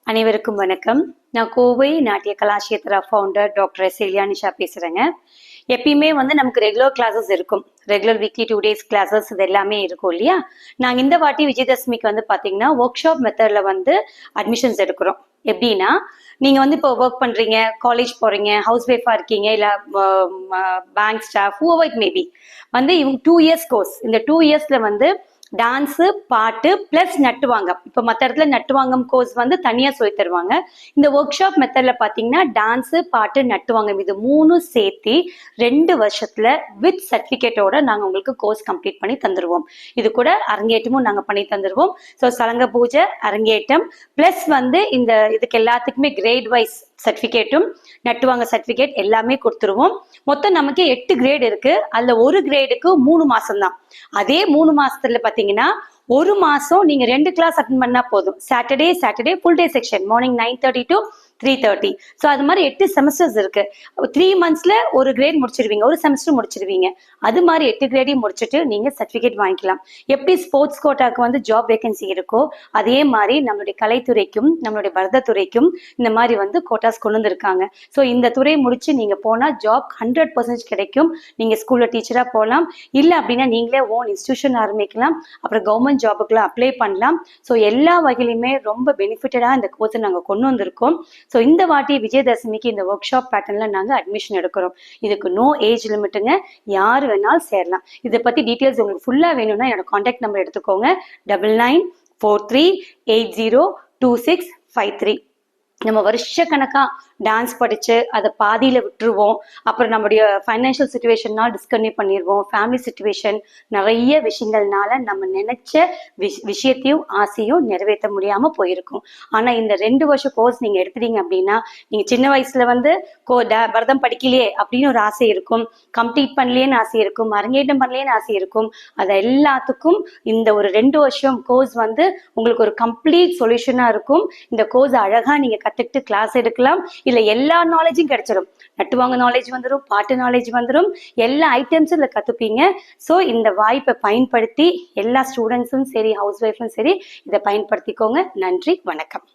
அனைவருக்கும் வணக்கம். நான் கோவை நாட்டிய கலாஷேத்ரா ஃபவுண்டர் டாக்டர் எஸ் இலியானிஷா பேசுறேங்க. எப்பயுமே நமக்கு ரெகுலர் கிளாஸஸ் இருக்கும். ரெகுலர் வீக்லி 2 days கிளாஸஸ் இது எல்லாமே இருக்கும் இல்லையா? நாங்கள் இந்த வாட்டி விஜயதசமிக்கு பார்த்தீங்கன்னா ஒர்க் ஷாப் மெத்தடில் அட்மிஷன்ஸ் எடுக்கிறோம். எப்படின்னா நீங்கள் இப்போ ஒர்க் பண்ணுறீங்க, காலேஜ் போகிறீங்க, ஹவுஸ் ஒய்ஃபாக இருக்கீங்க, இல்லை bank staff whoever it maybe இவங்க 2 years கோர்ஸ். இந்த 2 yearsல டான்ஸு, பாட்டு பிளஸ் நட்டுவாங்க. இப்போ மற்ற இடத்துல நட்டுவாங்கம் கோர்ஸ் தனியாக சொல்லி தருவாங்க. இந்த ஒர்க் ஷாப் மெத்தடில் பார்த்தீங்கன்னா டான்ஸு, பாட்டு, நட்டுவாங்கம் இது 3 சேர்த்து 2 வருஷத்துல வித் சர்டிஃபிகேட்டோட நாங்கள் உங்களுக்கு கோர்ஸ் கம்ப்ளீட் பண்ணி தந்துடுவோம். இது கூட அரங்கேற்றமும் நாங்கள் பண்ணி தந்துடுவோம். ஸோ சலங்க பூஜை, அரங்கேற்றம் பிளஸ் இந்த இதுக்கு எல்லாத்துக்குமே கிரேட் வைஸ் சர்டிஃபிகேட்டும் நட்டுவாங்க சர்டிஃபிகேட் எல்லாமே கொடுத்துருவோம். மொத்தம் நமக்கு 8 கிரேட் இருக்கு. அதுல ஒரு கிரேடுக்கு 3 மாசம் தான். அதே 3 மாசத்துல பாத்தீங்கன்னா ஒரு மாசம் நீங்க 2 கிளாஸ் அட்டன் பண்ணா போதும். Saturday full day section morning 9:30 to 3:30. So அது மாதிரி 8 செமஸ்டர்ஸ் இருக்கு. 3 monthsல ஒரு கிரேட் முடிச்சிருவீங்க, ஒரு செமஸ்டர் முடிச்சிருவீங்க. அது மாதிரி 8 கிரேடையும் முடிச்சுட்டு நீங்க சர்டிஃபிகேட் வாங்கிக்கலாம். எப்படி ஸ்போர்ட்ஸ் கோட்டாக்கு ஜாப் வேகன்சி இருக்கோ அதே மாதிரி நம்மளுடைய கலைத்துறைக்கும் நம்மளுடைய பரதத்துறைக்கும் இந்த மாதிரி கோட்டாஸ் கொண்டு வந்திருக்காங்க. ஸோ இந்த துறை முடிச்சு நீங்க போனா ஜாப் 100% கிடைக்கும். நீங்க ஸ்கூல்ல டீச்சரா போகலாம், இல்லை அப்படின்னா நீங்களே ஓன் இன்ஸ்டிடியூஷன் ஆரம்பிக்கலாம். அப்புறம் கவர்மெண்ட் ஜாபுக்குலாம் அப்ளை பண்ணலாம். ஸோ எல்லா வகையிலுமே ரொம்ப பெனிஃபிட்டடா இந்த கோர்ஸை நாங்கள் கொண்டு வந்திருக்கோம். ஸோ இந்த வாட்டி விஜயதசமிக்கு இந்த ஒர்க் ஷாப் பேட்டர்ன்ல நாங்கள் அட்மிஷன் எடுக்கிறோம். இதுக்கு நோ ஏஜ் லிமிட்டுங்க, யார் வேணாலும் சேரலாம். இதை பத்தி டீட்டெயில்ஸ் உங்களுக்கு ஃபுல்லா வேணும்னா என்னோட கான்டாக்ட் நம்பர் எடுத்துக்கோங்க. 9943802653. நம்ம வருஷக்கணக்கா டான்ஸ் படிச்சு அதை பாதியில விட்டுருவோம். அப்புறம் நம்மளுடைய ஃபைனான்சியல் சுச்சுவேஷன்னா டிஸ்கன்டினியூ பண்ணிடுவோம். ஃபேமிலி சுச்சுவேஷன் நிறைய விஷயங்கள்னால நம்ம நினைச்ச விஷயத்தையும் ஆசையும் நிறைவேற்ற முடியாம போயிருக்கும். ஆனா இந்த 2 வருஷ கோர்ஸ் நீங்க எடுத்துட்டீங்க அப்படின்னா நீங்க சின்ன வயசுல பரதம் படிக்கலையே அப்படின்னு ஒரு ஆசை இருக்கும், கம்ப்ளீட் பண்ணலேன்னு ஆசை இருக்கும், அரங்கேற்றம் பண்ணலேன்னு ஆசை இருக்கும். அது எல்லாத்துக்கும் இந்த ஒரு 2 வருஷம் கோர்ஸ் உங்களுக்கு ஒரு கம்ப்ளீட் சொல்யூஷனா இருக்கும். இந்த கோர்ஸ் அழகா நீங்க கத்துக்கிட்டு கிளாஸ் எடுக்கலாம். இல்ல எல்லா நாலேஜும் கிடைச்சிடும். நட்டுவாங்க நாலேஜ் வந்துடும், பாட்டு நாலேஜ் வந்துடும், எல்லா ஐட்டம்ஸும் இதுல கத்துப்பீங்க. ஸோ இந்த வாய்ப்பை பயன்படுத்தி எல்லா ஸ்டூடெண்ட்ஸும் சரி, ஹவுஸ் ஒய்ஃபும் சரி இதை பயன்படுத்திக்கோங்க. நன்றி, வணக்கம்.